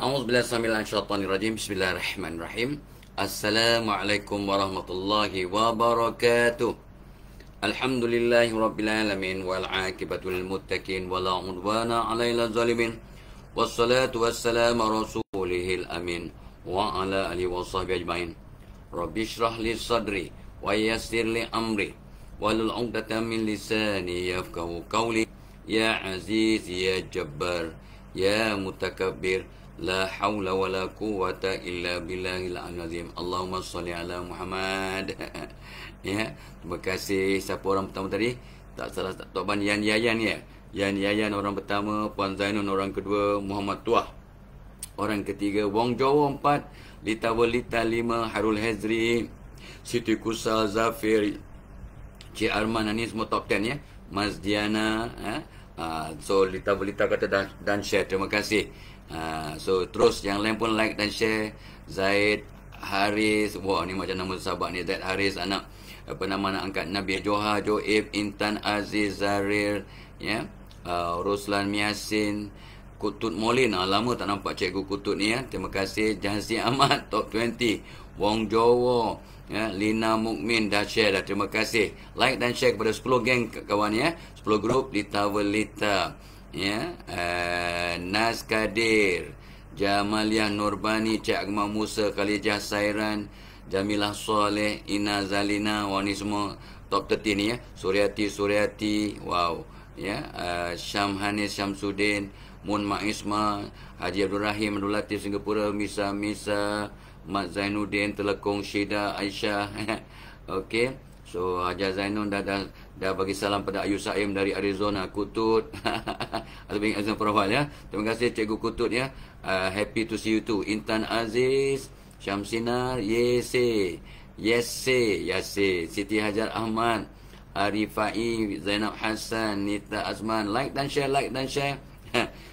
A'udzubillahi Bismillahirrahmanirrahim. Assalamualaikum warahmatullahi wabarakatuh. Alhamdulillahi rabbil alamin wal aqibatu lil muttaqin wala udwana 'alal zalimin. Wassalatu wassalamu rasulihil amin wa ala alihi washabbihi ajmain. Rabbi shrah li sadri wa yassir li amri wahlul 'uqdatam min lisani yafqahu qawli. Ya aziz ya jabbar ya mutakabbir, la haula wala quwwata illa billahil azim. Allahumma shalli ala Muhammad. Ya, terima kasih. Siapa orang pertama tadi? Tak salah, tak Tok Ban Yan Yayan ya. Yan Yayan orang pertama, Puan Zainun orang kedua, Muhammad Tuah orang ketiga, Wong Jowo 4, Lita Welita 5, Harul Hezri, Siti Kusal, Zafir, Cik Arman, ini semua top 10 ya. Mas Diana, so Lita Welita kata dan share, terima kasih. So terus yang lain pun like dan share. Zaid Haris, wah ni macam nama sahabat ni, Zaid Haris, anak apa nama anak angkat Nabi Joha, Joib, Intan Aziz, Zarir, ya, Ruslan Miasin, Kutut Molin. Lama tak nampak cikgu Kutut ni ya. Terima kasih. Jahzi Ahmad top 20, Wong Jowo, ya, Lina Mukmin dah share dah. Terima kasih. Like dan share kepada 10 geng kawan ya. 10 grup Lita Welita, ya, Nas Kadir, Jamaliah Nurbani, Cik Agma Musa, Khalijah Sairan, Jamilah Soleh, Ina Zalina, wah ni semua top 13 ni ya. Suryati, wow, ya, Syam Hanis Syamsuddin, Mun Maisma, Haji Abdul Rahim, Abdul Latif Singapura, Misa, Mat Zainuddin, Telekong Syida, Aisyah. Okey. So Haji Zainun dah bagi salam pada Ayu Saim dari Arizona, Kutut. Alhamdulillah Azam Perawal ya. Terima kasih Cikgu Kutut ya. Happy to see you too. Intan Aziz, Syamsinar, Yese, Siti Hajar Ahmad, Arifai, Zainab Hassan, Nita Azman. Like dan share.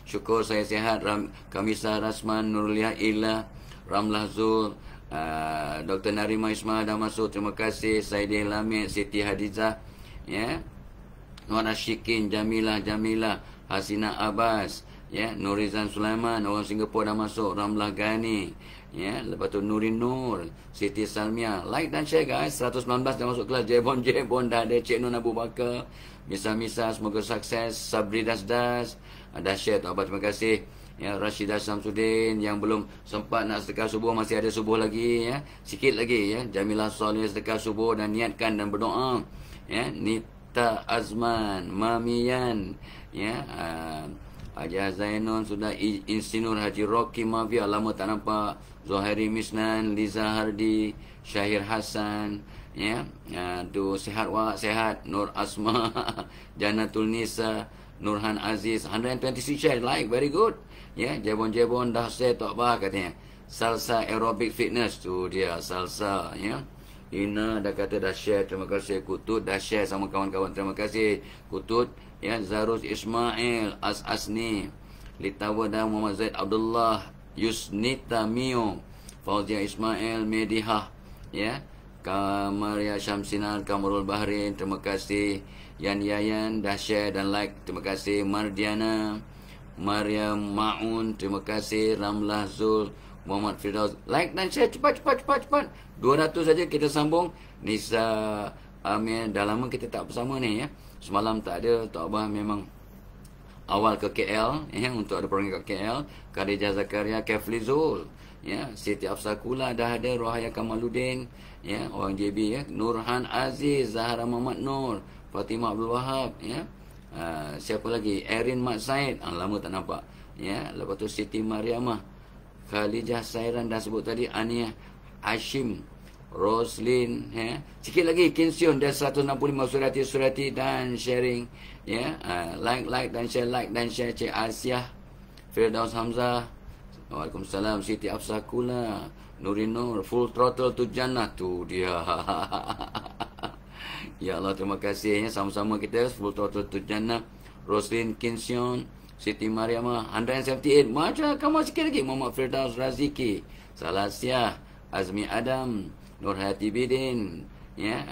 Syukur saya sihat. Kamisa Rasman, Nurliah Ilah, Ramlah Zul, Dr. Narima Ismail dah masuk, terima kasih. Saidin Lamid, Siti Hadizah, ya, Nur Ashikin, Jamilah, Hasina Abbas, ya, Nurizan Sulaiman, orang Singapura dah masuk. Ramlah Gani, ya, lepas tu Nurin Nur, Siti Salmia. Like dan share guys. 119 dah masuk kelas. Jebon dah ada. Cik Nun Abu Bakar, Misa, semoga sukses. Sabri Das, dah share tu abang, terima kasih. Ya, Rashidah Samsudin yang belum sempat nak sedekah subuh, masih ada subuh lagi ya. Sikit lagi ya. Jamilah Soleh sedekah subuh dan niatkan dan berdoa. Ya, Nita Azman, Mamian, ya, Haji Zainun sudah, Insinur Haji Rocky Mafia, lama tak nampak. Zuhairi Misnan, Liza Hardi, Syahir Hassan, ya, tu sihat sehat. Nur Asma, Janatul Nisa, Nurhan Aziz, 126 share, like, very good. Ya, Jebon dah share Tok Bah katanya. Salsa Aerobic Fitness, tu dia salsa ya. Ina dah kata dah share, terima kasih. Kutut dah share sama kawan-kawan, terima kasih Kutut. Ya, Zarus Ismail, Asni, Lita Wada, Muhammad Zaid Abdullah, Yusnita Mio, Fauzia Ismail, Medihah, ya, Kamaria Syamsinar, Kamarul Bahrain, terima kasih. Yan Yayan dah share dan like, terima kasih. Mardiana, Maryam Maun, terima kasih. Ramlah Zul, Muhammad Firdaus, like dan share cepat. 200 saja kita sambung. Nisa Amir, dah lama kita tak bersama ni ya. Semalam tak ada. Tok Abah memang awal ke KL ya, untuk ada program ke KL. Khadijah Zakaria, Kefli Zul, ya, Siti Afsakula dah ada. Rohaya Kamaluddin, ya, orang JB ya. Nurhan Aziz, Zahra Muhammad Nur, Fatimah Abdul Wahab, ya. Siapa lagi? Erin Mat Said, lama tak nampak ya. Lepas tu Siti Mariamah, Khalijah Sairan dah sebut tadi. Ania Hashim, Roslin, ya. Sikit lagi Kinsyun dah 165. Surati dan sharing ya. Like dan share. Cik Asiah, Firdaus Hamzah, Waalaikumsalam. Siti Afsakula, Nurin Nur, Full Throttle to Jannah, tu dia. Ya Allah, terima kasih ya. Sama-sama kita Full Throttle to Jannah. Roslin Kinsion, Siti Mariamah, 178. Macam kamu sikit lagi. Muhammad Firdaus Raziki, Salasyah, Azmi Adam, Nur Hayati Bidin, ya,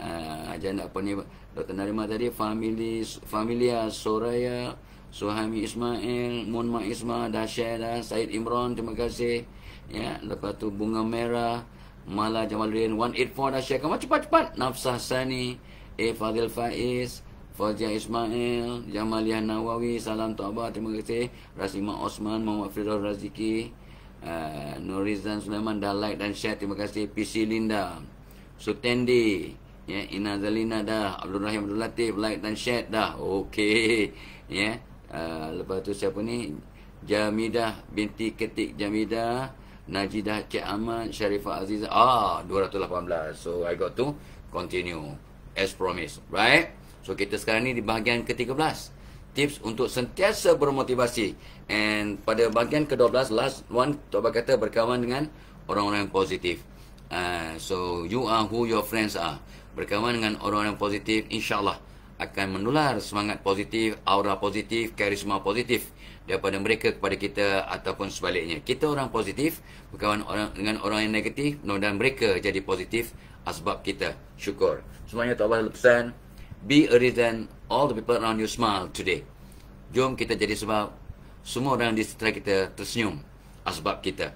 janda apa ni, Dr. Narima tadi, Familia Soraya, Suhaimi Ismail, Munma Isma dah share dah. Said Imran, terima kasih. Ya, lepas tu Bunga Merah, Mala Jamaluddin 184 dah share. Kamu cepat-cepat. Nafsah Sani, Fadil Faiz, Fazia Ismail, Jamaliah Nawawi, salam Tuaba, terima kasih. Rasima Osman, Muhammad Firdaus Raziki, Nurizan Sulaiman dah like dan share, terima kasih. PC Linda, Sutendi, ya, Ina Zalina dah, Abdul Rahim Abdul Latif like dan share dah. Okey, ya. Lepas tu siapa ni? Jamidah binti Ketik Jamidah, Najidah Cik Ahmad, Sharifah Azizah. 218. So I got to continue as promised, right? So kita sekarang ni di bahagian ke-13, tips untuk sentiasa bermotivasi. And pada bahagian ke-12, last one, Tuan kata berkawan dengan orang-orang yang positif. So you are who your friends are. Berkawan dengan orang-orang yang positif, insyaAllah akan menular semangat positif, aura positif, karisma positif daripada mereka kepada kita ataupun sebaliknya. Kita orang positif, berkawan dengan orang yang negatif, dan mereka jadi positif sebab kita syukur. Semuanya Tuan Abah pesan, be a reason all the people around you smile today. Jom kita jadi sebab semua orang di sekitar kita tersenyum sebab kita.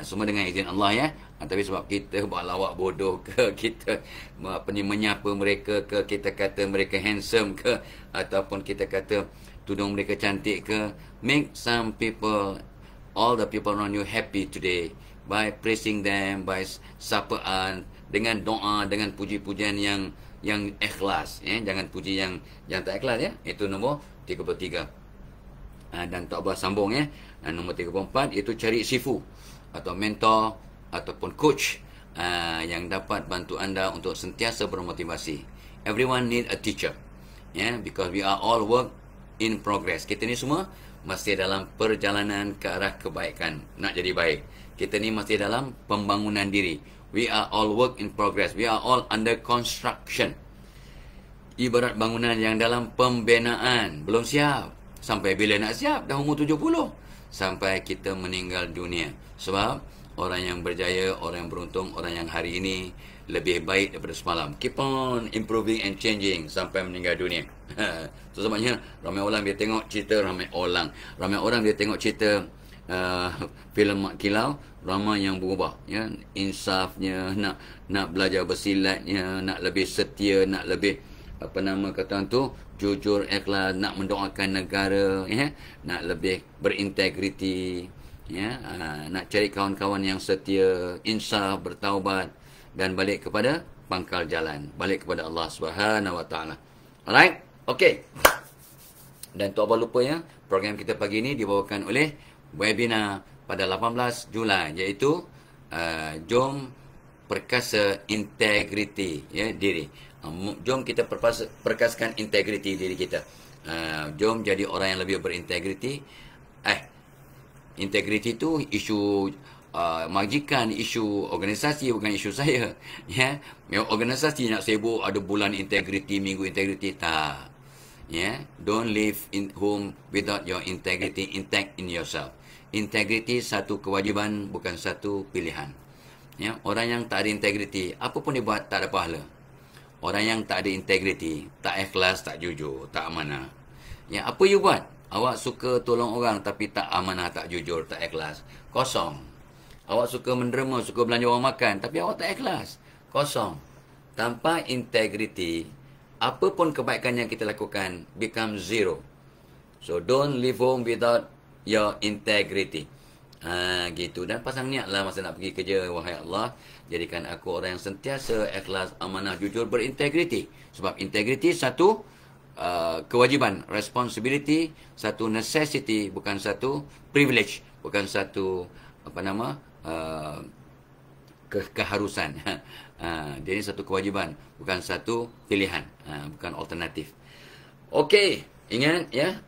Semua dengan izin Allah, ya. Tapi sebab kita buat lawak bodoh ke, kita menyapa mereka ke, kita kata mereka handsome ke, ataupun kita kata tudung mereka cantik ke, make some people, all the people around you happy today by praising them, by sapaan, dengan doa, dengan puji-pujian yang ikhlas, ya. Jangan puji yang tak ikhlas, ya. Itu nombor 33. Dan Tok Abah sambung, ya. Dan nombor 34 itu cari sifu atau mentor ataupun coach yang dapat bantu anda untuk sentiasa bermotivasi. Everyone need a teacher, yeah, because we are all work in progress. Kita ni semua masih dalam perjalanan ke arah kebaikan, nak jadi baik. Kita ni masih dalam pembangunan diri. We are all work in progress. We are all under construction. Ibarat bangunan yang dalam pembinaan, belum siap. Sampai bila nak siap? Dah umur 70. Sampai kita meninggal dunia. Sebab orang yang berjaya, orang yang beruntung, orang yang hari ini lebih baik daripada semalam. Keep on improving and changing sampai meninggal dunia. So sebabnya ramai orang dia tengok cerita, ramai orang dia tengok cerita filem Mak Kilau, ramai yang berubah, ya. Insafnya, nak belajar bersilatnya, nak lebih setia, nak lebih jujur, ikhlas, nak mendoakan negara, ya, nak lebih berintegriti, ya, nak cari kawan-kawan yang setia, insaf, bertaubat dan balik kepada pangkal jalan, balik kepada Allah Subhanahu Wa Taala. Alright, okay. Dan Tok Abah lupa, ya, program kita pagi ini dibawakan oleh webinar pada 18 Julai, iaitu jom perkasa integriti, ya, diri. Jom kita perkasakan integriti diri kita. Jom jadi orang yang lebih berintegriti. Integriti itu isu majikan, isu organisasi, bukan isu saya, ya. Organisasi nak sibuk ada bulan integriti, minggu integriti, tak, ya. Don't live in home without your integrity intact in yourself. Integriti satu kewajiban, bukan satu pilihan, ya. Orang yang tak ada integriti, apa pun dia buat tak ada pahala. Orang yang tak ada integriti, tak ikhlas, tak jujur, tak amanah, ya, apa you buat? Awak suka tolong orang tapi tak amanah, tak jujur, tak ikhlas, kosong. Awak suka menderma, suka belanja orang makan tapi awak tak ikhlas, kosong. Tanpa integriti, apa pun kebaikan yang kita lakukan become zero. So don't live home without your integrity. Gitu. Dan pasang niatlah masa nak pergi kerja, wahai Allah, jadikan aku orang yang sentiasa ikhlas, amanah, jujur, berintegriti. Sebab integriti satu kewajiban, responsibility, satu necessity, bukan satu privilege, bukan satu keharusan. Dia ini satu kewajiban, bukan satu pilihan, bukan alternatif. Okey, ingat, ya,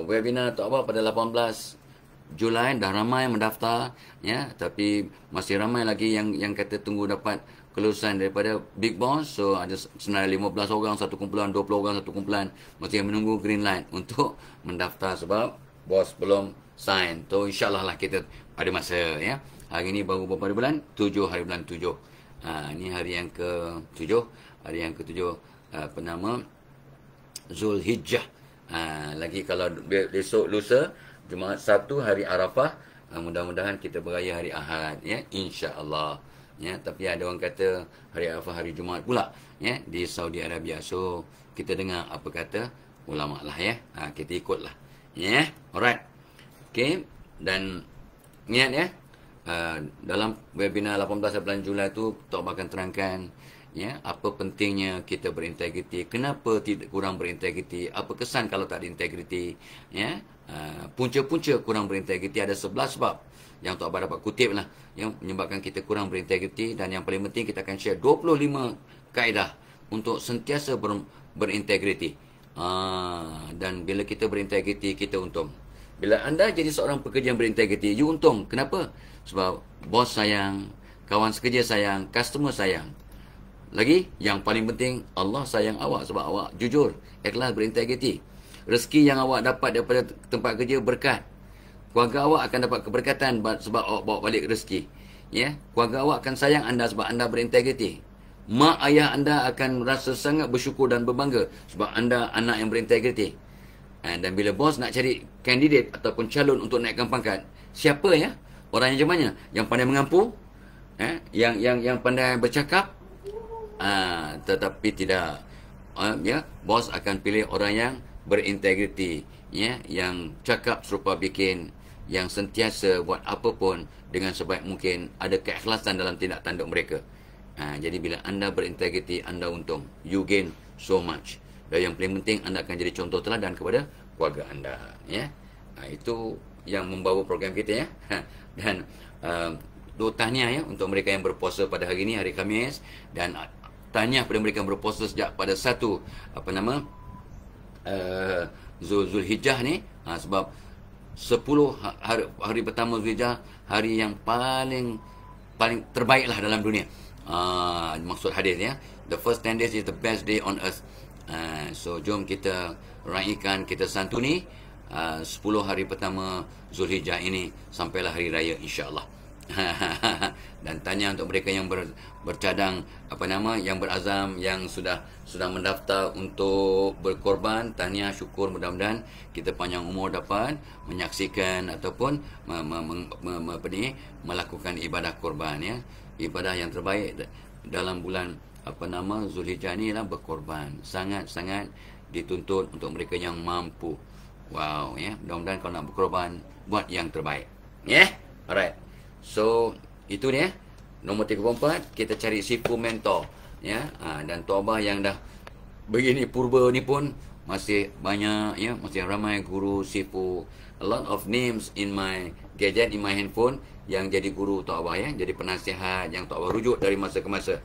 webinar Tok Abah pada 18 Julai dah ramai mendaftar, ya, tapi masih ramai lagi yang kata tunggu dapat kelulusan daripada Big Boss. So ada senarai 15 orang satu kumpulan, 20 orang satu kumpulan, masih menunggu green light untuk mendaftar sebab bos belum sign. So insyaAllah lah kita ada masa, ya. Hari ni baru berapa bulan? 7 hari bulan 7. Ini hari yang ke-7, hari yang ke-7 Zulhijjah. Lagi kalau besok lusa Jumaat Sabtu hari Arafah, mudah-mudahan kita beraya hari Ahad, ya, insya-Allah. Ya, tapi ada orang kata hari Arafah hari Jumaat pula, ya, di Saudi Arabia. So kita dengar apa kata ulama lah, ya. Kita ikutlah. Ya, alright. Okey, dan ingat, ya, dalam webinar 18 bulan Julai tu Tok akan terangkan, ya, apa pentingnya kita berintegriti, kenapa tidak kurang berintegriti, apa kesan kalau tak ada integriti, ya. Punca-punca kurang berintegriti ada 11 sebab yang Tok Abah dapat kutip lah, yang menyebabkan kita kurang berintegriti. Dan yang paling penting kita akan share 25 kaedah untuk sentiasa berintegriti. Dan bila kita berintegriti, kita untung. Bila anda jadi seorang pekerja yang berintegriti, you untung. Kenapa? Sebab bos sayang, kawan sekerja sayang, customer sayang. Lagi, yang paling penting, Allah sayang awak sebab awak jujur, ikhlas, berintegriti. Rezeki yang awak dapat daripada tempat kerja berkat. Keluarga awak akan dapat keberkatan sebab awak bawa balik rezeki. Ya, keluarga awak akan sayang anda sebab anda berintegriti. Mak ayah anda akan rasa sangat bersyukur dan berbangga sebab anda anak yang berintegriti. Dan bila bos nak cari kandidat ataupun calon untuk naikkan pangkat, siapa, ya? Orang yang macam mana? Yang pandai mengampu, yang pandai bercakap, tetapi tidak, ya, bos akan pilih orang yang berintegriti, ya, yang cakap serupa bikin, yang sentiasa buat apa pun dengan sebaik mungkin, ada keikhlasan dalam tindak tanduk mereka. Jadi bila anda berintegriti, anda untung. You gain so much. Dan yang paling penting, anda akan jadi contoh teladan kepada keluarga anda, ya. Itu yang membawa program kita, ya. Dan tahniah, ya, untuk mereka yang berpuasa pada hari ini, hari Khamis, dan tahniah pada mereka yang berpuasa sejak pada 1 Zulhijjah ni, sebab 10 hari pertama Zulhijjah, hari yang paling terbaiklah dalam dunia. Maksud hadis, ya, the first 10 days is the best day on earth. So jom kita raikan, kita santuni 10 hari pertama Zulhijjah ini sampailah hari raya, insya-Allah. Dan tanya untuk mereka yang bercadang, yang berazam, yang sudah mendaftar untuk berkorban, tahniah, syukur, mudah-mudahan kita panjang umur dapat menyaksikan ataupun melakukan ibadah korban, ya. Ibadah yang terbaik dalam bulan Zulhijjah ni lah berkorban. Sangat-sangat dituntut untuk mereka yang mampu. Wow, ya. Mudah-mudahan kalau nak berkorban, buat yang terbaik. Ya, alright. So, itu dia. Nombor 34, kita cari sifu mentor, ya. Dan Tok Abah yang dah begini purba ni pun masih banyak, ya, masih ramai guru sifu. A lot of names in my gadget, in my handphone, yang jadi guru Tok Abah, ya, jadi penasihat yang Tok Abah rujuk dari masa ke masa.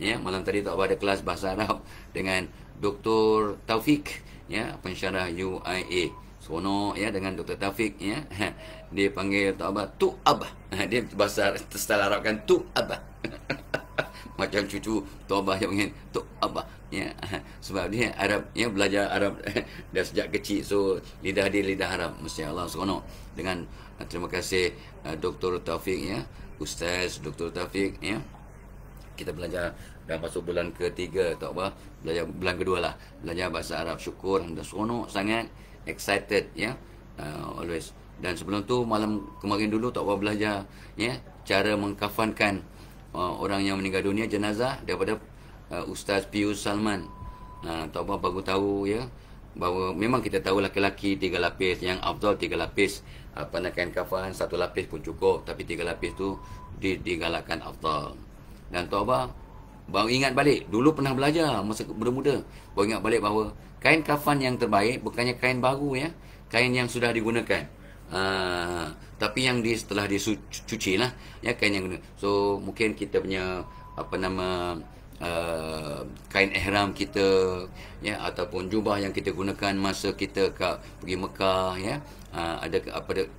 Ya, malam tadi Tok Abah ada kelas bahasa Arab dengan Dr. Taufik, ya, pensyarah UIA. Seronok, ya, dengan Dr. Taufik, ya. Dia panggil Tok Abah Tuk Abah. Dia bahasa style Arab kan, Tuk Abah. Macam cucu Tok Abah yang panggil Tuk Abah, ya. Sebab dia Arab, ya, belajar Arab dah sejak kecil. So lidah dia lidah Arab. Masya-Allah, seronok. Dengan terima kasih Dr. Taufik, ya, Ustaz Dr. Taufik, ya. Kita belajar dah masuk bulan ketiga, Tok Abah belajar bulan kedua lah, belajar bahasa Arab. Syukur, dah seronok sangat, excited, ya, always. Dan sebelum tu malam kemarin dulu Tok Abah belajar, ya, cara mengkafankan orang yang meninggal dunia, jenazah, daripada Ustaz Pius Salman. Tok Abah baru tahu, ya, bahawa memang kita tahu laki-laki 3 lapis, yang afdal 3 lapis, pakaian kafan 1 lapis pun cukup, tapi 3 lapis tu digalakkan afdal. Dan Tok Abah baru ingat balik, dulu pernah belajar masa muda-muda, baru ingat balik bahawa kain kafan yang terbaik bukannya kain baru, ya, kain yang sudah digunakan, tapi yang setelah dicuci lah, ya, kain yang guna. So mungkin kita punya kain ihram kita, ya, ataupun jubah yang kita gunakan masa kita pergi Mekah, ya,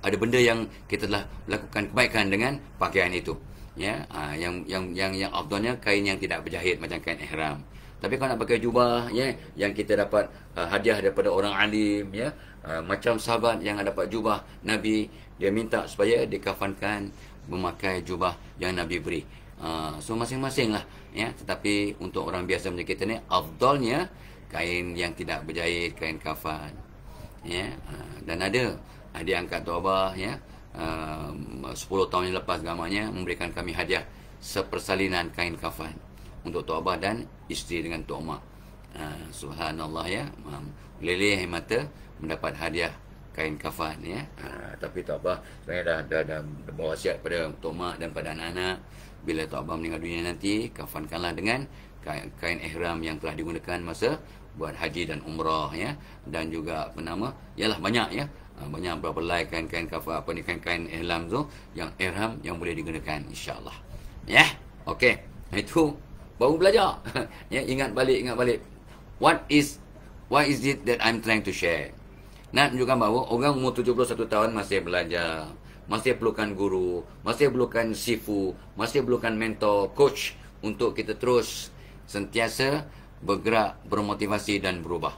ada benda yang kita telah lakukan kebaikan dengan pakaian itu, ya. Yang afdalnya kain yang tidak berjahit macam kain ihram. Tapi kalau nak pakai jubah, ya, yang kita dapat hadiah daripada orang alim, ya, macam sahabat yang dapat jubah Nabi, dia minta supaya dikafankan memakai jubah yang Nabi beri. So masing-masing lah, ya. Tetapi untuk orang biasa macam kita ni, afdalnya kain yang tidak berjahit, kain kafan. Ya, dan ada adik angkat Tok Abah ya, 10 tahun yang lepas gamanya memberikan kami hadiah sepersalinan kain kafan untuk Tok Abah dan isteri dengan Tok Mak. Subhanallah ya, leleh mata mendapat hadiah kain kafan ya. Tapi Tok Abah saya dah berwasiat pada Tok Mak dan pada anak-anak, bila Tok Abah meninggal dunia nanti, kafankanlah dengan kain ihram yang telah digunakan masa buat haji dan umrah ya. Dan juga apa nama, ialah banyak ya, banyak berapa helai kain-kain kafan, apa ni, kain-kain ihram tu, yang ihram yang boleh digunakan insya-Allah. Ya. Okey. Itu baru belajar. Ya, ingat balik. What is it that I'm trying to share? Nak tunjukkan bahawa orang umur 71 tahun masih belajar, masih perlukan guru, masih perlukan sifu, masih perlukan mentor, coach, untuk kita terus sentiasa bergerak, bermotivasi dan berubah.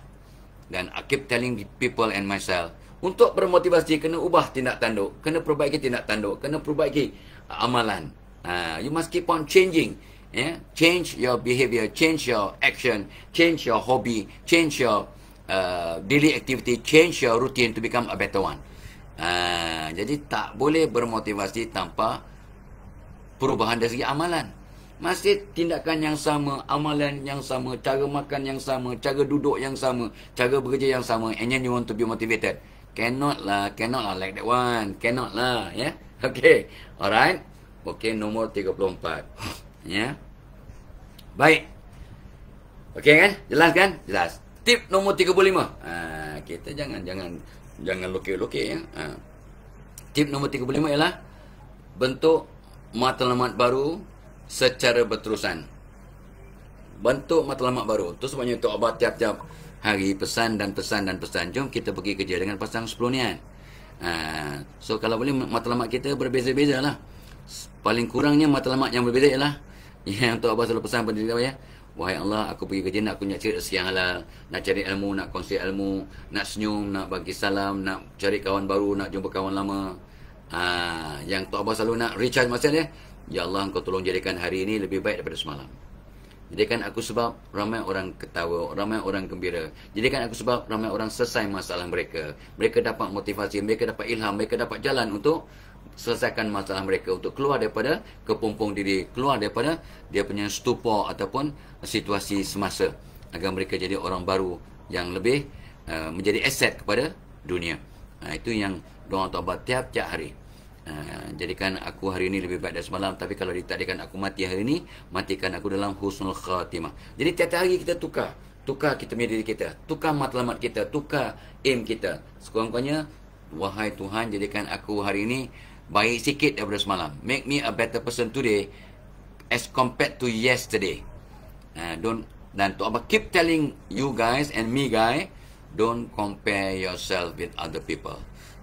Dan I keep telling people and myself, untuk bermotivasi kena ubah tindak tanduk, kena perbaiki tindak tanduk, kena perbaiki amalan. You must keep on changing. Yeah? Change your behavior, change your action, change your hobby, change your daily activity, change your routine to become a better one. Jadi tak boleh bermotivasi tanpa perubahan dari segi amalan. Masih tindakan yang sama, amalan yang sama, cara makan yang sama, cara duduk yang sama, cara bekerja yang sama, and then you want to be motivated. Cannot lah like that one. Cannot lah, ya. Yeah? Okay, alright. Okay, nombor 34. Ya. Baik. Okay kan? Jelas kan? Jelas. Tip nombor 35. Kita jangan lokek-lokek ya. Tip nombor 35 ialah bentuk matlamat baru secara berterusan. Bentuk matlamat baru. Itu sebabnya Tok Abah tiap-tiap hari pesan. Jom kita pergi kerja dengan pasang 10 niat. So kalau boleh matlamat kita berbeza-beza lah. Paling kurangnya matlamat yang berbeza ialah yang Tok Abah selalu pesan pada diri saya. Wahai Allah, aku pergi kerja nak aku nak cari rezeki yang halal, nak cari ilmu, nak kongsi ilmu, nak senyum, nak bagi salam, nak cari kawan baru, nak jumpa kawan lama. Yang Tok Abah selalu nak recharge masa dia. Ya Allah, Engkau tolong jadikan hari ini lebih baik daripada semalam. Jadikan aku sebab ramai orang ketawa, ramai orang gembira. Jadikan aku sebab ramai orang selesai masalah mereka. Mereka dapat motivasi, mereka dapat ilham, mereka dapat jalan untuk selesaikan masalah mereka, untuk keluar daripada kepompong diri, keluar daripada dia punya stupor ataupun situasi semasa, agar mereka jadi orang baru yang lebih menjadi aset kepada dunia. Itu yang doa Tok Abah tiap-tiap hari. Jadikan aku hari ini lebih baik dari semalam. Tapi kalau ditakdirkan aku mati hari ini, matikan aku dalam husnul khatimah. Jadi tiap-tiap hari kita tukar kita punya diri kita, tukar matlamat kita, tukar aim kita. Sekurang-kurangnya, wahai Tuhan, jadikan aku hari ini baik sikit daripada semalam. Make me a better person today as compared to yesterday. Dan Tok Abah keep telling you guys and me guys, don't compare yourself with other people.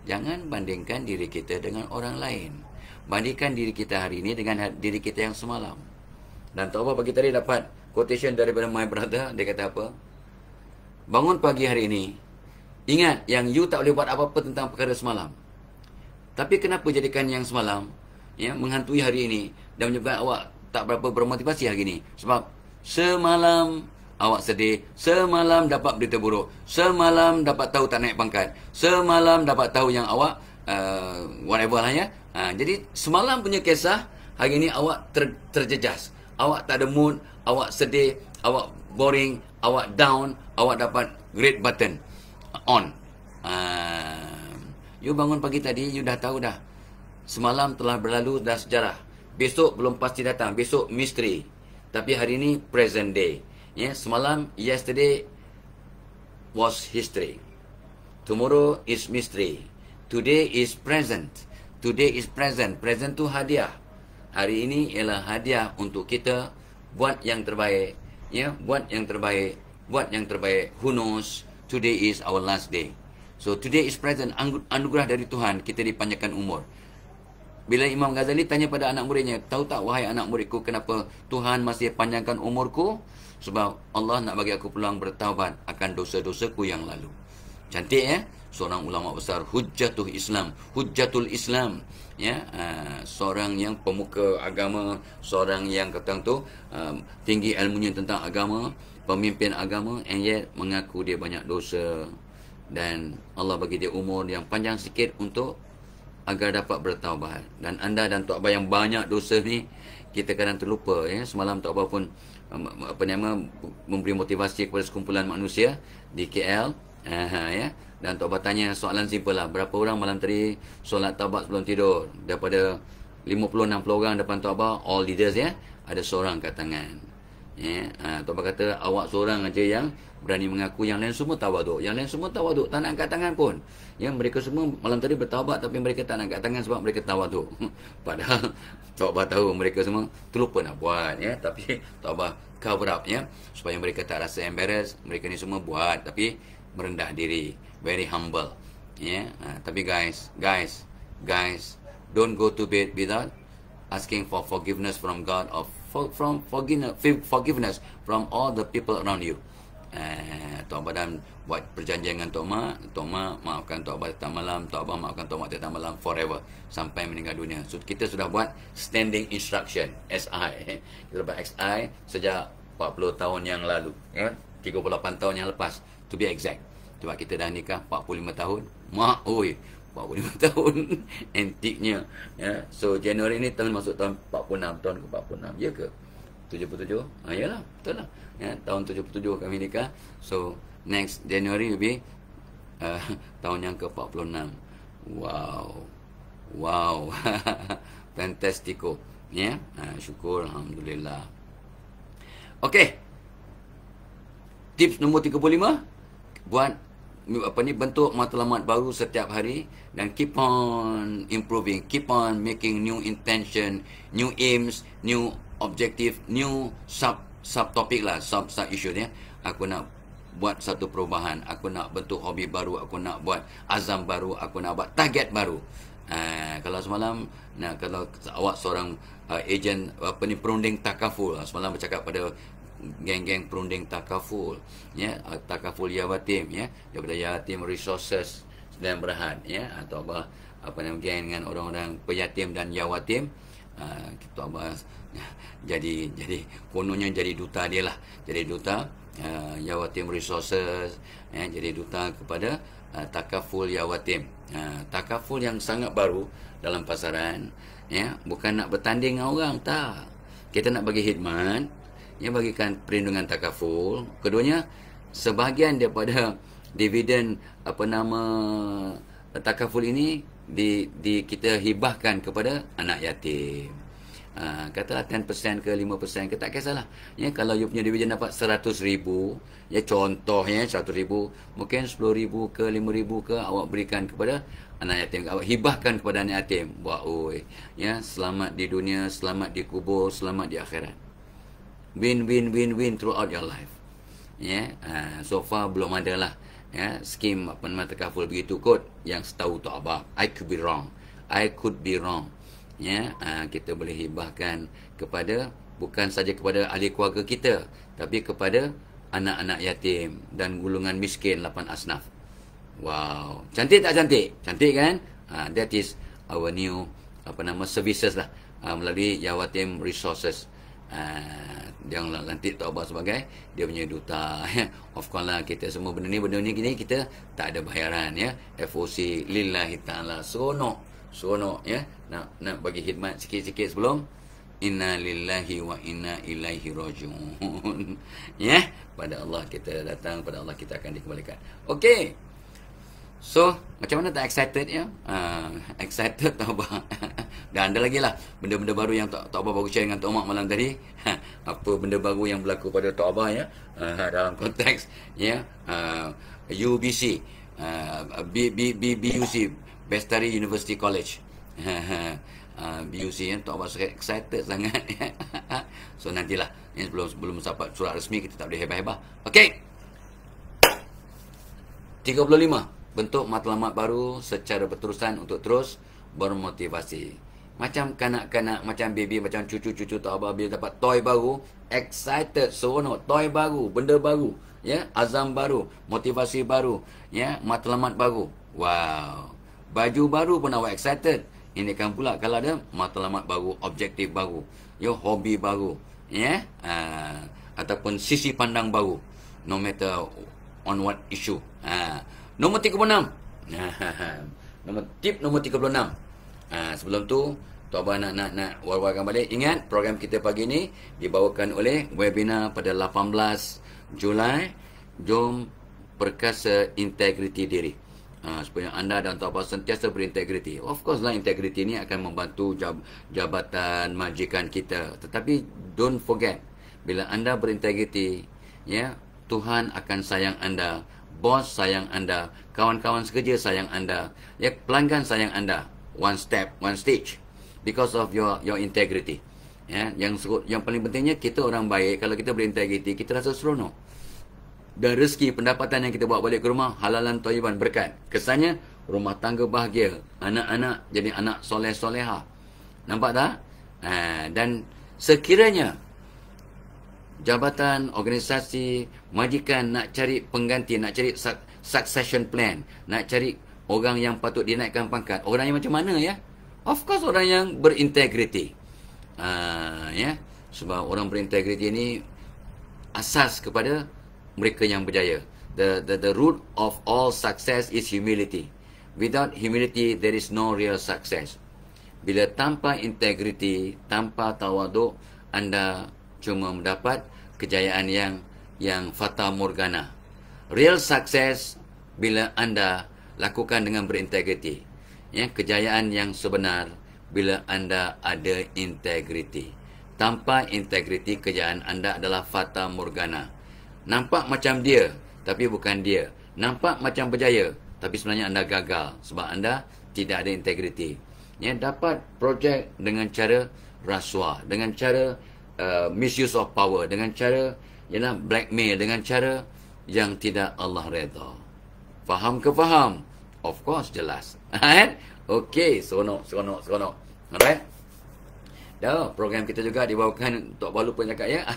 Jangan bandingkan diri kita dengan orang lain. Bandingkan diri kita hari ini dengan diri kita yang semalam. Dan Tok Abah pagi tadi dapat quotation daripada my brother. Dia kata apa? Bangun pagi hari ini, ingat yang you tak boleh buat apa-apa tentang perkara semalam. Tapi kenapa jadikan yang semalam menghantui hari ini dan menyebabkan awak tak berapa bermotivasi hari ini? Sebab semalam awak sedih, semalam dapat berita buruk, semalam dapat tahu tak naik pangkat, semalam dapat tahu yang awak whatever lah ya. Jadi semalam punya kisah, hari ini awak terjejas, awak tak ada mood, awak sedih, awak boring, awak down, awak dapat great button on. You bangun pagi tadi, you dah tahu dah semalam telah berlalu, dah sejarah. Besok belum pasti datang, besok misteri. Tapi hari ini present day. Semalam, yesterday was history. Tomorrow is mystery. Today is present. Today is present. Present tu hadiah. Hari ini ialah hadiah untuk kita buat yang terbaik. Buat yang terbaik. Buat yang terbaik. Who knows? Today is our last day. So today is present. Anugerah dari Tuhan, kita dipanjangkan umur. Bila Imam Ghazali tanya pada anak muridnya, tahu tak wahai anak muridku, kenapa Tuhan masih panjangkan umurku? Sebab Allah nak bagi aku peluang bertaubat akan dosa-dosaku yang lalu. Cantik ya? Seorang ulama besar, Hujjatul Islam. Seorang yang pemuka agama, seorang yang kata tu tinggi ilmunya tentang agama, pemimpin agama, and yet mengaku dia banyak dosa. dan Allah bagi dia umur yang panjang sikit untuk agar dapat bertaubat. Dan anda dan Tok Abah yang banyak dosa ni, kita kadang terlupa ya. Semalam Tok Abah pun memberi motivasi kepada sekumpulan manusia di KL, ya. Dan Tok Abah tanya soalan simple lah, berapa orang malam tadi solat taubat sebelum tidur? Daripada 50-60 orang depan Tok Abah, all leaders ya, ada seorang kat tangan. Ya, Tok Abah kata awak seorang aja yang berani mengaku, yang lain semua tawaduk. Yang lain semua tawaduk, tak nak angkat tangan pun. Ya, mereka semua malam tadi bertaubat tapi mereka tak nak angkat tangan sebab mereka tawaduk. Padahal Tok Abah tahu mereka semua terlupa nak buat ya, tapi Tok Abah cover up ya, supaya mereka tak rasa embarrassed. Mereka ni semua buat tapi merendah diri, very humble. Ya, tapi guys, don't go to bed without asking for forgiveness from God, or forgiveness from all the people around you. Tok Abah dan buat perjanjian dengan Tok Mak, maafkan Tok Abah tiap malam, Tok Abah maafkan Tok Mak tiap malam, forever, sampai meninggal dunia. So kita sudah buat standing instruction, SI. Kita buat XI sejak 40 tahun yang lalu ya? 38 tahun yang lepas, to be exact. Sebab kita dah nikah 45 tahun. 45 tahun antiknya ya. So Januari ni tahun masuk tahun 46, tahun ke 46 ya ke 77? Yalah, betul lah ya, tahun 77 kami nikah. So next January will be tahun yang ke 46. Wow fantastico ya. Syukur, alhamdulillah. Okey, tips nombor 35, buat bentuk matlamat baru setiap hari dan keep on improving, keep on making new intention, new aims, new objective, new sub topic lah, sub issue ya. Aku nak buat satu perubahan, aku nak bentuk hobi baru, aku nak buat azam baru, aku nak buat target baru. Kalau semalam, kalau awak seorang ejen perunding takaful, semalam bercakap pada geng-geng perunding takaful ya, takaful Yawatim ya, daripada Yawatim Resources dan Berhad ya, atau geng dengan orang-orang peyatim dan yawatim. Kita jadi kononnya jadi duta dia lah, jadi duta Yawatim Resources ya, jadi duta kepada takaful Yawatim. Takaful yang sangat baru dalam pasaran ya, bukan nak bertanding dengan orang, tak. Kita nak bagi khidmat ya, bagikan perlindungan takaful. Keduanya, sebahagian daripada dividen takaful ini kita hibahkan kepada anak yatim. Katalah 10% ke 5% ke, tak kisahlah ya. Kalau you punya dividen dapat 100,000 ya, contohnya 100,000, mungkin 10,000 ke 5,000 ke awak berikan kepada anak yatim, awak hibahkan kepada anak yatim. Ya, selamat di dunia, selamat di kubur, selamat di akhirat. Win throughout your life. Ya, so far belum ada lah ya skim takaful begitu kot yang setahu Tok Abah. I could be wrong. Ya, kita boleh hibahkan kepada, bukan saja kepada ahli keluarga kita, tapi kepada anak-anak yatim dan golongan miskin 8 asnaf. Wow, cantik tak cantik? Cantik kan? That is our new services lah, melalui Yawatim Resources. Yang lantik Tok Abah sebagai dia punya duta. Of course lah, kita semua benda ni gini kita tak ada bayaran ya. FOC lillahi ta'ala, seronok ya, nak bagi khidmat sikit-sikit sebelum inna lillahi wa inna ilaihi rajiun. Ya, pada Allah kita datang, pada Allah kita akan dikembalikan. Okey, so macam mana, tak excited ya? Excited Tok Abah. Dan ada lagi lah benda-benda baru yang Tok Abah baru share dengan Tok Mak malam tadi. Apa benda baru yang berlaku pada Tok Abah ya, dalam konteks ya, UBC, BUC, Bestari University College. BUC ya, Tok Abah excited sangat. So nantilah ya, sebelum dapat surat resmi, kita tak boleh hebah-hebah. Okey, 35, bentuk matlamat baru secara berterusan untuk terus bermotivasi. Macam kanak-kanak, macam baby, macam cucu-cucu Tok Abah bila dapat toy baru, excited, seronok, toy baru, benda baru, ya, azam baru, motivasi baru, ya, matlamat baru. Wow. Baju baru pun awak excited. Ini kan pula kalau ada matlamat baru, objektif baru, ya, hobi baru, ya, ataupun sisi pandang baru, no matter on what issue. Nombor 36. Nombor 36. Sebelum tu, Tok Abang nak war-warkan balik. Ingat, program kita pagi ni dibawakan oleh webinar pada 18 Julai. Jom perkasa integriti diri. Supaya anda dan Tok Abang sentiasa berintegriti. Of course lah, integriti ni akan membantu jabatan, majikan kita. Tetapi don't forget, bila anda berintegriti, ya, Tuhan akan sayang anda, bos sayang anda, kawan-kawan sekerja sayang anda, ya, pelanggan sayang anda. One step, one stage, because of your integrity. Ya, yang paling pentingnya, kita orang baik. Kalau kita berintegriti, kita rasa seronok. Dan rezeki pendapatan yang kita bawa balik ke rumah, halalan thayyiban, berkat. Kesannya rumah tangga bahagia, anak-anak jadi anak soleh-soleha. Nampak tak? Dan sekiranya jabatan, organisasi, majikan nak cari pengganti, nak cari succession plan, nak cari orang yang patut dinaikkan pangkat, orang yang macam mana, ya? Of course, orang yang berintegriti. Ya, sebab orang berintegriti ini asas kepada mereka yang berjaya. The root of all success is humility. Without humility, there is no real success. Bila tanpa integriti, tanpa tawaduk, anda cuma mendapat kejayaan yang fata morgana. Real success bila anda lakukan dengan berintegriti. Ya, kejayaan yang sebenar bila anda ada integriti. Tanpa integriti, kejayaan anda adalah fata morgana. Nampak macam dia, tapi bukan dia. Nampak macam berjaya, tapi sebenarnya anda gagal sebab anda tidak ada integriti. Ya, dapat projek dengan cara rasuah, dengan cara misuse of power, dengan cara blackmail, dengan cara yang tidak Allah redha. Faham ke faham? Of course, jelas. Okey, seronok. Alright. Dah, program kita juga dibawakan, Tok Abang lupa cakap, ya,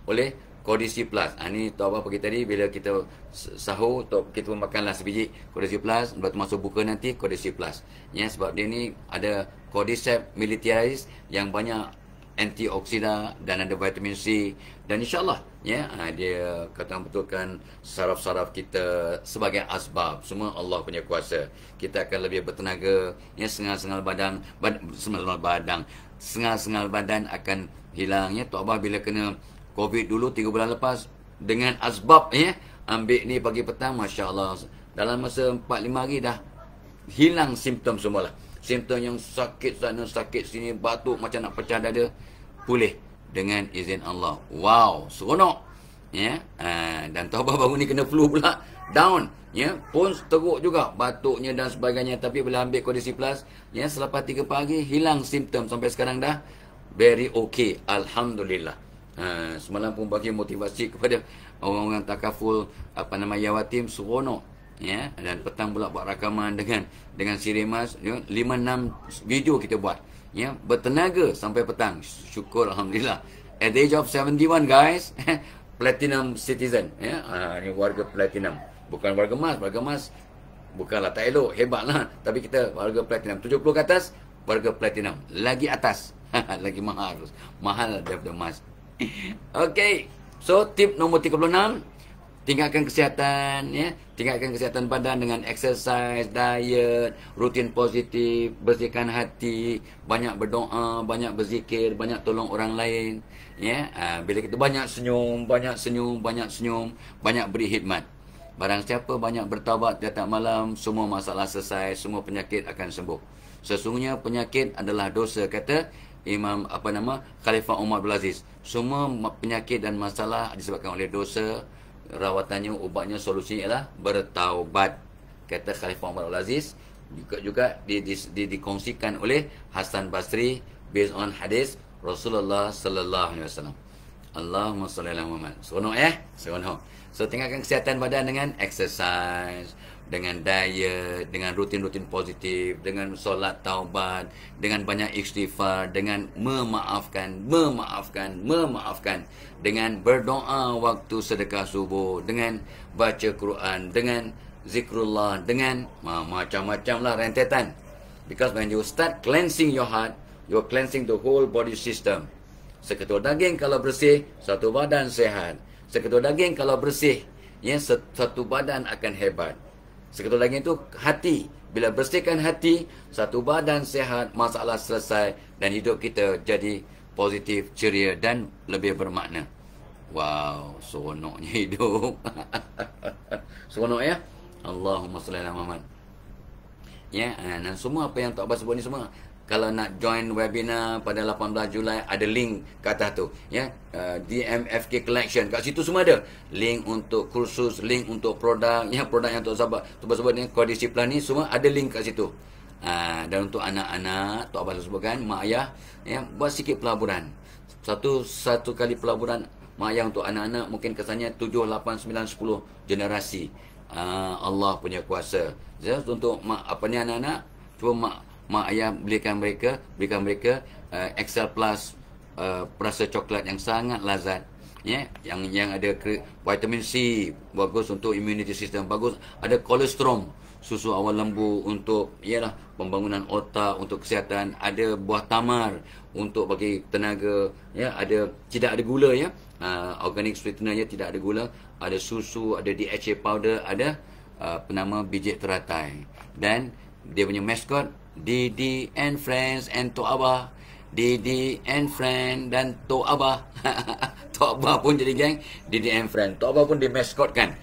oleh Kodisi Plus. Ni Tok Abang pergi tadi, bila kita sahur, kita makanlah sebiji Kodisi Plus, lepas tu masuk buka nanti Kodisi Plus. Ya, sebab dia ni ada Cordyceps militaris yang banyak antioksida dan ada vitamin C, dan insyaAllah, ya, dia kata betulkan saraf-saraf kita sebagai asbab. Semua Allah punya kuasa. Kita akan lebih bertenaga, ya, sengal-sengal badan akan hilang, ya. Tok Abang bila kena COVID dulu 3 bulan lepas, dengan asbab, ya, ambil ni pagi petang, Masya Allah, dalam masa 4-5 hari dah hilang simptom semualah. Simptom yang sakit sana, sakit sini, batuk macam nak pecah dada, pulih dengan izin Allah. Wow, seronok. Ya, dan Tok Abang baru ni kena flu pula, down, ya, pun teruk juga batuknya dan sebagainya. Tapi bila ambil Kodisi Plus, ya, selepas 3 pagi hilang simptom, sampai sekarang dah very okay, alhamdulillah. Semalam pun bagi motivasi kepada orang-orang takaful Yawatim, seronok. Ya, dan petang pula buat rakaman dengan Sirimas, ya, 5-6 video kita buat, ya, bertenaga sampai petang. Syukur, alhamdulillah. At the age of 71, guys, platinum citizen, ya. Ni warga platinum, bukan warga emas. Warga emas bukanlah tak elok, hebatlah, tapi kita warga platinum. 70 ke atas warga platinum, lagi atas lagi mahal daripada emas. Okey, so tip nombor 36, tinggalkan kesihatan, ya. Tinggalkan kesihatan badan dengan exercise, diet, rutin positif, bersihkan hati, banyak berdoa, banyak berzikir, banyak tolong orang lain, ya. Bila kita banyak senyum, banyak beri khidmat. Barang siapa banyak bertaubat tiap malam, semua masalah selesai, semua penyakit akan sembuh. Sesungguhnya penyakit adalah dosa, kata Imam Khalifah Umar Abdul Aziz. Semua penyakit dan masalah disebabkan oleh dosa. Rawatannya, ubatnya, solusinya ialah bertaubat, kata Khalifah Umar Abdul Aziz. Juga dikongsikan oleh Hasan Basri based on hadis Rasulullah sallallahu alaihi wasallam. Allahumma salli ala Muhammad. Seronok, ya? Seronok. So, tinggalkan kesihatan badan dengan exercise, dengan diet, dengan rutin-rutin positif, dengan solat taubat, dengan banyak istighfar, dengan memaafkan, dengan berdoa waktu sedekah subuh, dengan baca Quran, dengan zikrullah, dengan macam-macam lah rentetan. Because when you start cleansing your heart, you're cleansing the whole body system. Seketul daging kalau bersih, satu badan sehat. Seketul daging kalau bersih, ya, satu badan akan hebat. Sekali lagi itu hati. Bila bersihkan hati, satu badan sehat, masalah selesai dan hidup kita jadi positif, ceria dan lebih bermakna. Wow, seronoknya hidup. Seronok ya? Allahumma salli ala Muhammad. Ya, dan semua apa yang Tok Abah sebut ni semua, kalau nak join webinar pada 18 Julai, ada link kat atas tu, ya. DMFK Collection, kat situ semua ada link untuk kursus, link untuk produk, ya, produk yang Tok Abah sebut ni, Kodisiplin ni semua ada link kat situ. Dan untuk anak-anak, Tok Abah sebutkan, mak ayah, ya, buat sikit pelaburan. Satu kali pelaburan mak ayah untuk anak-anak, mungkin kesannya 7, 8, 9, 10 generasi. Allah punya kuasa. Untuk anak-anak, cuba mak ayah berikan mereka Excel Plus, perasa coklat yang sangat lazat, ya, yang ada vitamin C, bagus untuk immunity system, bagus, ada kolesterol, susu awal lembu untuk pembangunan otak, untuk kesihatan, ada buah tamar untuk bagi tenaga, ya, tidak ada gula, ya, organic sweetener, ya, tidak ada gula, ada susu, ada DHA powder, ada penama biji teratai, dan dia punya mascot Didi and Friends and Tok Abah. Didi and Friend dan Tok Abah. Tok Abah pun jadi geng Didi and Friend. Tok Abah pun dimaskotkan.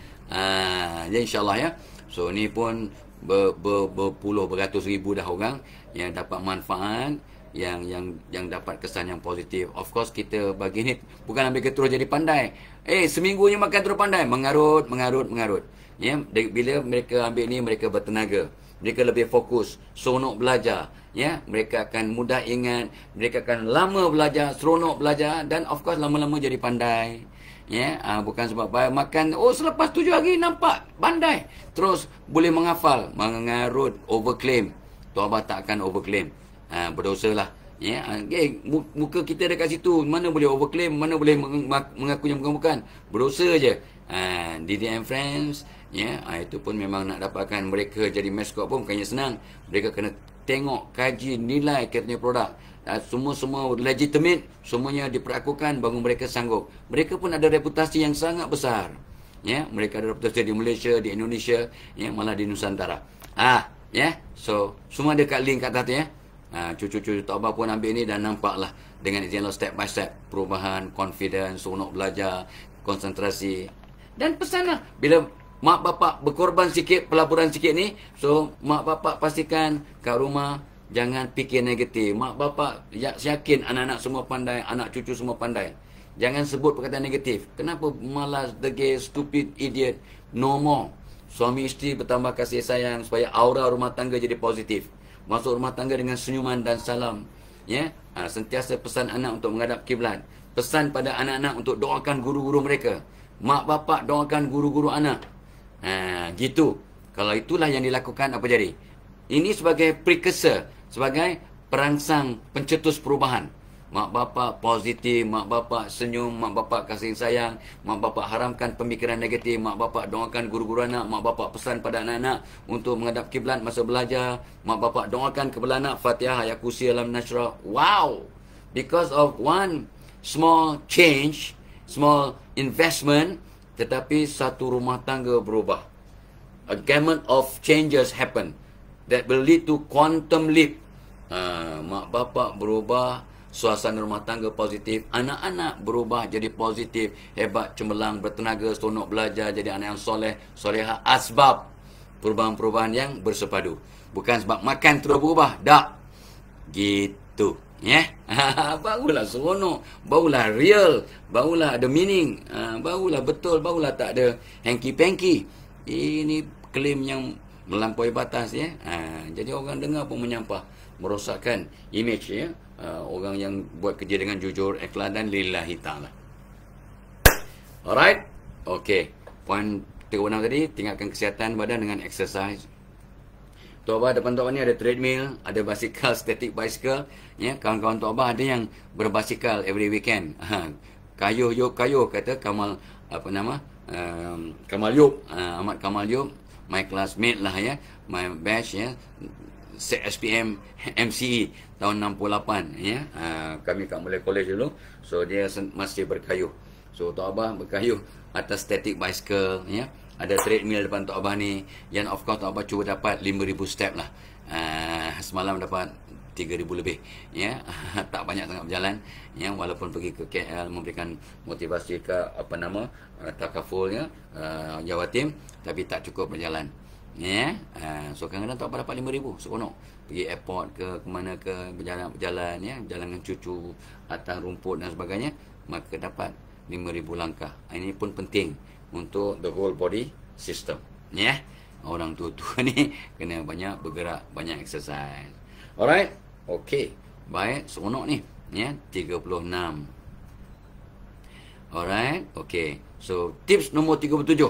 Jadi insyaAllah, ya. So ni pun berpuluh beratus ribu dah orang yang dapat manfaat, yang dapat kesan yang positif. Of course kita bagi ni bukan ambil terus jadi pandai. Seminggunya makan terus pandai, mengarut. Ya, bila mereka ambil ni, mereka bertenaga, mereka lebih fokus, seronok belajar, ya, mereka akan mudah ingat, mereka akan lama belajar, seronok belajar, dan of course lama-lama jadi pandai, ya. Bukan sebab makan, selepas 7 hari nampak pandai, terus boleh menghafal, mengarut, overclaim. Tok Abah tak akan overclaim. Berdosa lah, ya. Muka kita dekat situ, mana boleh overclaim, mana boleh mengaku yang bukan-bukan. Berdosa je. Didi and Friends, ya, itu pun memang nak dapatkan mereka jadi maskot pun bukannya senang. Mereka kena tengok, kaji, nilai katanya produk, semua legitimate, semuanya diperlakukan baru mereka sanggup. Mereka pun ada reputasi yang sangat besar, ya. Mereka ada reputasi di Malaysia, di Indonesia, ya, malah di Nusantara. Ya, so semua ada kat link kat atas tu, ya. Cucu-cucu Tok Abah pun ambil ni dan nampaklah dengan izin Allah step by step perubahan, confidence, seronok belajar, konsentrasi. Dan pesanlah, bila mak bapak berkorban sikit, pelaburan sikit ni, so mak bapak pastikan kat rumah jangan fikir negatif. Mak bapak yakin anak-anak semua pandai, anak cucu semua pandai. Jangan sebut perkataan negatif. Kenapa malas, degil, stupid, idiot? No more. Suami isteri bertambah kasih sayang supaya aura rumah tangga jadi positif. Masuk rumah tangga dengan senyuman dan salam, ya. Sentiasa pesan anak untuk menghadap kiblat. Pesan pada anak-anak untuk doakan guru-guru mereka. Mak bapak doakan guru-guru anak. Gitu. Kalau itulah yang dilakukan, apa jadi? Ini sebagai precursor, sebagai perangsang pencetus perubahan. Mak bapak positif, mak bapak senyum, mak bapak kasih sayang, mak bapak haramkan pemikiran negatif, mak bapak doakan guru-guru anak, mak bapak pesan pada anak-anak untuk menghadap kiblat masa belajar, mak bapak doakan kepada anak Fatihah, Ayat Kursi, Alam Nasrah. Wow! Because of one small change, small investment, tetapi satu rumah tangga berubah. A gamut of changes happen that will lead to quantum leap. Mak bapak berubah, suasana rumah tangga positif, anak-anak berubah jadi positif, hebat, cemerlang, bertenaga, seronok belajar, jadi anak yang soleh, solehah. Asbab perubahan-perubahan yang bersepadu. Bukan sebab makan terus berubah. Tak. Gitu. Ya. Barulah seronok, barulah real, barulah ada meaning, barulah betul, barulah tak ada hanky-panky. Ini klaim yang melampaui batas, ya. Jadi orang dengar pun menyampah, merosakkan image, ya. Orang yang buat kerja dengan jujur, ikhlas dan lillahi ta'ala. Alright. Okay. Poin 36 tadi, tinggalkan kesihatan badan dengan exercise. Tok Abah depan Tok Abah ni ada treadmill, ada basikal, static bicycle, ya. Kawan-kawan Tok Abah ada yang berbasikal every weekend. Kayuh kata Kamal, Kamal Yop, Ahmad Kamal Yop, my classmate lah, ya, my batch, ya, SPM MCE tahun 68, ya. Kami kat Malay College dulu, so dia masih berkayuh. So Tok Abah berkayuh atas static bicycle, ya. Ada treadmill depan Tok Abah ni. Yang of course Tok Abah cuba dapat 5,000 step lah. Semalam dapat 3,000 lebih, ya. Tak banyak sangat berjalan, ya, walaupun pergi ke KL memberikan motivasi ke takaful, ya, Jawatim, tapi tak cukup berjalan, ya. So kadang-kadang tak dapat 5,000 seronok pergi airport ke mana ke, berjalan, ya, berjalan dengan cucu atas rumput dan sebagainya, maka dapat 5,000 langkah. Ini pun penting untuk the whole body system, ya. Orang tua-tua ni kena banyak bergerak, banyak exercise. Alright, okey, baik, seronok ni, ya, 36. Alright, okey. So tips nombor 37.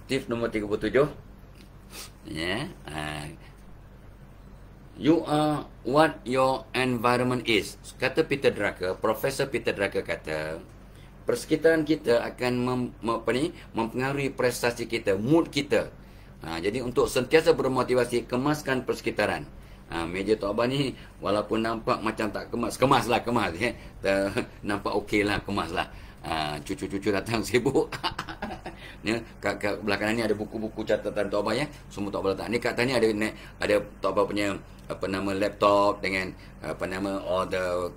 Tips nombor 37, ya. You are what your environment is. Kata Peter Drucker, Profesor Peter Drucker kata, persekitaran kita akan mempengaruhi prestasi kita, mood kita. Jadi untuk sentiasa bermotivasi, kemaskan persekitaran. Meja Tok Abah ni walaupun nampak macam tak kemas, kemaslah, kemas, ya. Nampak okey lah, kemaslah. Cucu-cucu datang sibuk. Ya, kat belakang ni ada buku-buku catatan Tok Abah, ya. Semua Tok Abah letak. Ni kat tadi ada Tok Abah punya laptop dengan all the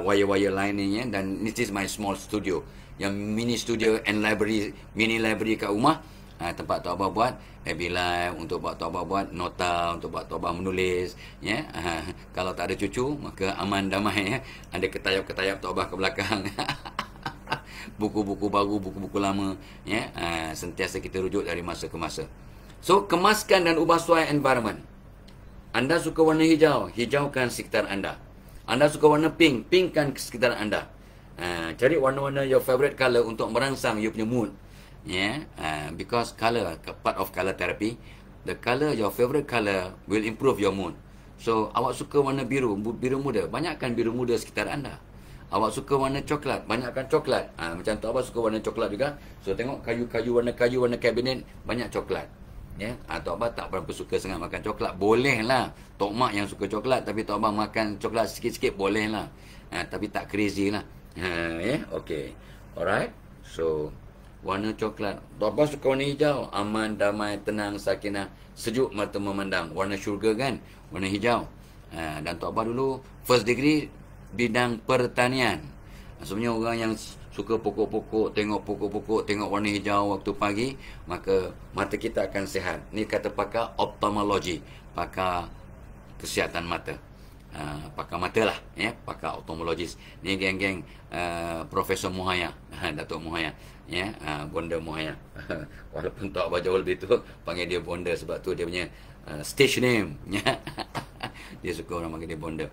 wire-wire line ni, ya. Dan this is my small studio, yang mini studio and library, mini library kat rumah. Tempat Tok Abah buat happy life, untuk buat Tok Abah buat nota, untuk buat Tok Abah menulis, ya. Kalau tak ada cucu, maka aman damai, ya. Ada ketayap-ketayap Tok Abah ke belakang. Buku-buku baru, buku-buku lama, ya. Sentiasa kita rujuk dari masa ke masa. So kemaskan dan ubah suai environment. Anda suka warna hijau, hijaukan sekitar anda. Anda suka warna pink, pinkkan sekitar anda. Cari warna-warna your favorite color untuk merangsang you punya mood. Yeah, because color, part of color therapy, the color, your favorite color will improve your mood. So awak suka warna biru, biru muda, banyakkan biru muda sekitar anda. Awak suka warna coklat, banyakkan coklat. Macam Tok Abah suka warna coklat juga. So tengok kayu-kayu, warna kabinet, banyak coklat. Ya, Tok Abah tak berapa suka sangat makan coklat. Boleh lah Tok Mak yang suka coklat, tapi Tok Abah makan coklat sikit-sikit boleh lah. Tapi tak crazy lah. Ya, okay. Alright. So warna coklat. Tok Abah suka warna hijau, aman, damai, tenang, sakinah, sejuk mata memandang. Warna syurga kan, warna hijau. Dan Tok Abah dulu first degree bidang pertanian. Sebenarnya orang yang suka pokok-pokok, tengok warna hijau waktu pagi, maka mata kita akan sihat. Ni kata pakar ophthalmology, pakar kesihatan mata. Pakar mata lah, ya, pakar ophthalmologist. Ni geng-geng Profesor Muhaya, Datuk Muhaya, ya, Bonda Muhaya. Walaupun Tok Abah jauh lebih tu, panggil dia Bonda sebab tu dia punya stage name, ya. Dia suka orang panggil dia Bonda.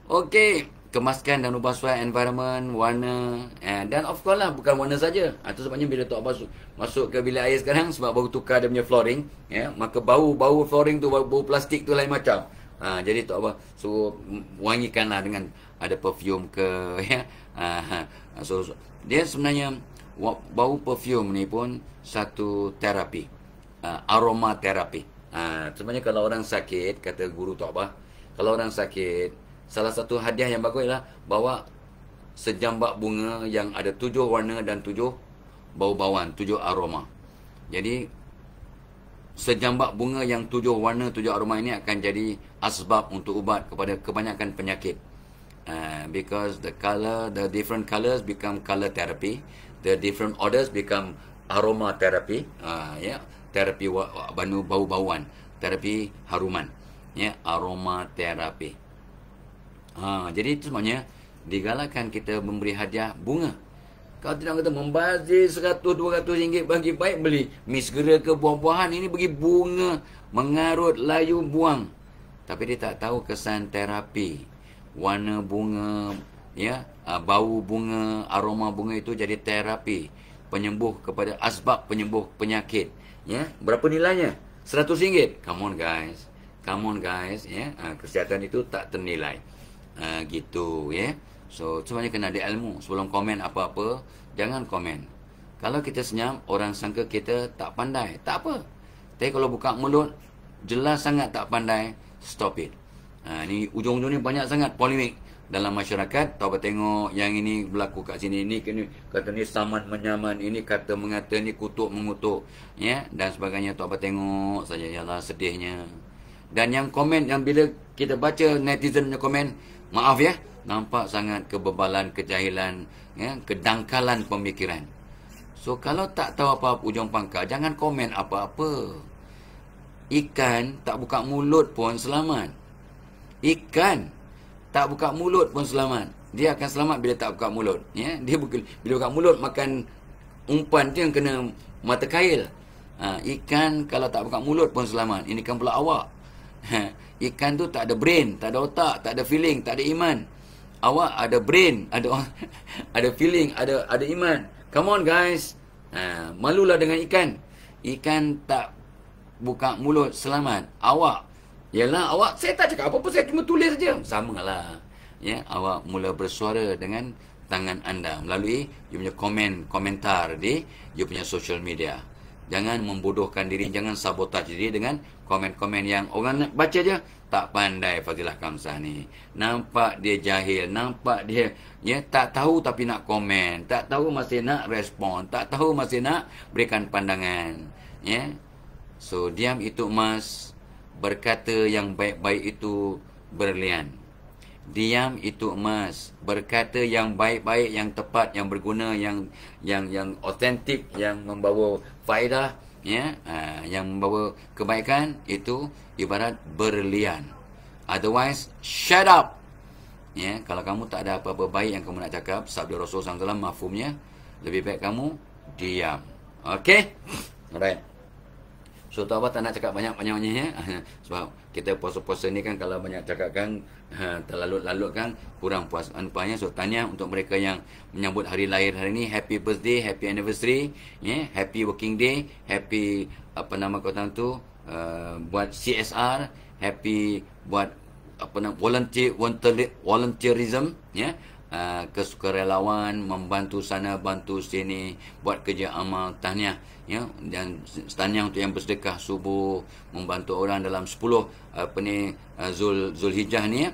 Okey, kemaskan dan ubah suai environment, warna, dan of course lah bukan warna saja. Itu sebabnya bila Tok Abah masuk ke bilik air sekarang, sebab baru tukar dia punya flooring, ya, maka bau flooring tu, bau plastik tu lain macam. Jadi Tok Abah suruh wangikanlah dengan ada perfume ke, ya. So dia sebenarnya bau perfume ni pun satu terapi, aroma terapi. Sebenarnya kalau orang sakit, kata guru Tok Abah, kalau orang sakit, salah satu hadiah yang bagus ialah bawa sejambak bunga yang ada 7 warna dan 7 bau-bauan, 7 aroma. Jadi sejambak bunga yang 7 warna, 7 aroma ini akan jadi asbab untuk ubat kepada kebanyakan penyakit. Because the different colors become color therapy, the different odors become aroma therapy, ya, terapi bau-bauan, terapi haruman, ya, aroma terapi. Jadi itu sebenarnya digalakkan kita memberi hadiah bunga. Kalau tidak kata membazir 100-200 ringgit bagi baik, beli mi segera ke buah-buahan, ini bagi bunga, mengarut, layu, buang. Tapi dia tak tahu kesan terapi. Warna bunga, ya, bau bunga, aroma bunga itu jadi terapi, penyembuh kepada asbab penyembuh penyakit. Ya, berapa nilainya? 100 ringgit. Come on guys, ya. Kesihatan itu tak ternilai. Gitu, ya. So sebenarnya kena ada ilmu. Sebelum komen apa-apa, jangan komen. Kalau kita senyap, orang sangka kita tak pandai. Tak apa. Tapi kalau buka mulut jelas sangat tak pandai, stop it. Ni ujung-ujung ni banyak sangat polemik. dalam masyarakat. Tahu apa tengok yang ini berlaku kat sini, ini kata ni saman menyaman, ini kata mengata, ni kutuk mengutuk, ya, dan sebagainya. Tahu apa tengok saja, yalah sedihnya. Dan yang komen, yang bila kita baca netizen punya komen, maaf ya, nampak sangat kebebalan, kejahilan, ya, kedangkalan pemikiran. So kalau tak tahu apa-apa ujung pangkal, jangan komen apa-apa. Ikan tak buka mulut pun selamat. Ikan tak buka mulut pun selamat. Dia akan selamat bila tak buka mulut, ya. Dia bila buka mulut makan umpan tu yang kena mata kail. Ikan kalau tak buka mulut pun selamat. Ini kan pula awak. Ikan tu tak ada brain, tak ada otak, tak ada feeling, tak ada iman. Awak ada brain, ada feeling, ada iman. Come on guys. Malulah dengan ikan. Ikan tak buka mulut selamat. Awak, yalah awak, saya tak cakap apa-apa, saya cuma tulis saja. Samalah. Ya, awak mula bersuara dengan tangan anda melalui you punya komentar di you punya social media. Jangan membodohkan diri, jangan sabotaj diri dengan komen-komen yang orang nak baca je. Tak pandai Fazilah Kamsah ni. Nampak dia jahil, nampak dia, ya, tak tahu tapi nak komen, tak tahu masih nak respon, tak tahu masih nak berikan pandangan, ya. So diam itu emas, berkata yang baik-baik itu berlian. Diam itu emas, berkata yang baik-baik, yang tepat, yang berguna, yang autentik, yang membawa faedah, ya, yang membawa kebaikan, itu ibarat berlian. Otherwise, shut up. Ya, kalau kamu tak ada apa-apa baik yang kamu nak cakap, sabda Rasul SAW mafhumnya, lebih baik kamu diam. Okay? Alright. So tak apa, tak nak cakap banyak-banyaknya, ya. Sebab kita puasa-puasa ni kan, kalau banyak cakap kan, terlalut-lalut kan, kurang puas anpanya. So tanya untuk mereka yang menyambut hari lahir hari ni, happy birthday, happy anniversary, ya, happy working day, happy apa nama kata tu, buat CSR, happy buat apa nama volunteerism, ya. Kesukarelawan, membantu sana bantu sini, buat kerja amal, tahniah, ya, dan tahniah untuk yang bersedekah subuh, membantu orang dalam 10 Zulhijjah ni, ya.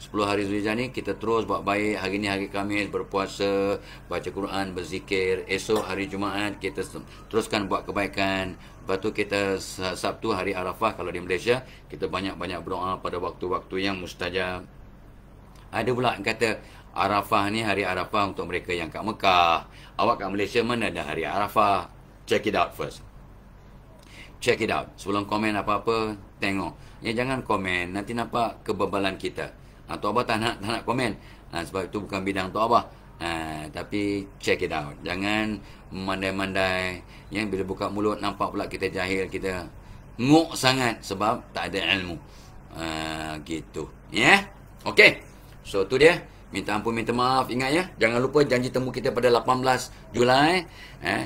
10 hari Zulhijjah ni kita terus buat baik. Hari ni hari Khamis, berpuasa, baca Quran, berzikir. Esok hari Jumaat kita teruskan buat kebaikan. Lepas tu kita Sabtu hari Arafah, kalau di Malaysia kita banyak-banyak berdoa pada waktu-waktu yang mustajab. Ada pula yang kata Arafah ni hari Arafah untuk mereka yang kat Mekah. Awak kat Malaysia mana ada hari Arafah? Check it out first. Check it out. Sebelum komen apa-apa, tengok. Ya, jangan komen, nanti nampak kebebalan kita. Tok Abah tak nak komen. Sebab itu bukan bidang Tok Abah. Tapi check it out. Jangan mandai-mandai. Yang bila buka mulut nampak pula kita jahil, kita nguk sangat sebab tak ada ilmu. Gitu. Ya. Yeah? Okey. So tu dia. Minta ampun, minta maaf. Ingat ya, jangan lupa janji temu kita pada 18 Julai.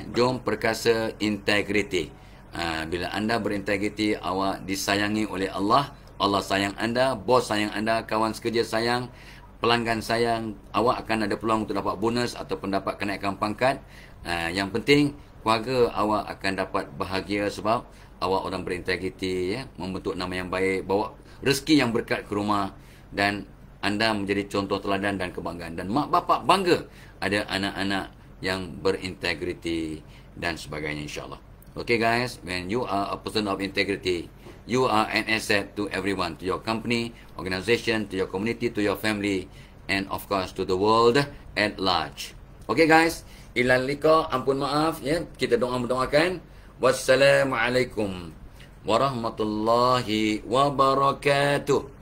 Jom perkasa integriti. Bila anda berintegriti, awak disayangi oleh Allah. Allah sayang anda, bos sayang anda, kawan sekerja sayang, pelanggan sayang. Awak akan ada peluang untuk dapat bonus ataupun dapat kenaikan pangkat. Yang penting, keluarga awak akan dapat bahagia sebab awak orang berintegriti, ya, membentuk nama yang baik, bawa rezeki yang berkat ke rumah, dan anda menjadi contoh teladan dan kebanggaan. Dan mak bapak bangga ada anak-anak yang berintegriti dan sebagainya, insyaAllah. Okay guys, when you are a person of integrity, you are an asset to everyone, to your company, organization, to your community, to your family, and of course to the world at large. Okay guys, ilal liqa, ampun maaf, ya, kita doakan. Wassalamualaikum warahmatullahi wabarakatuh.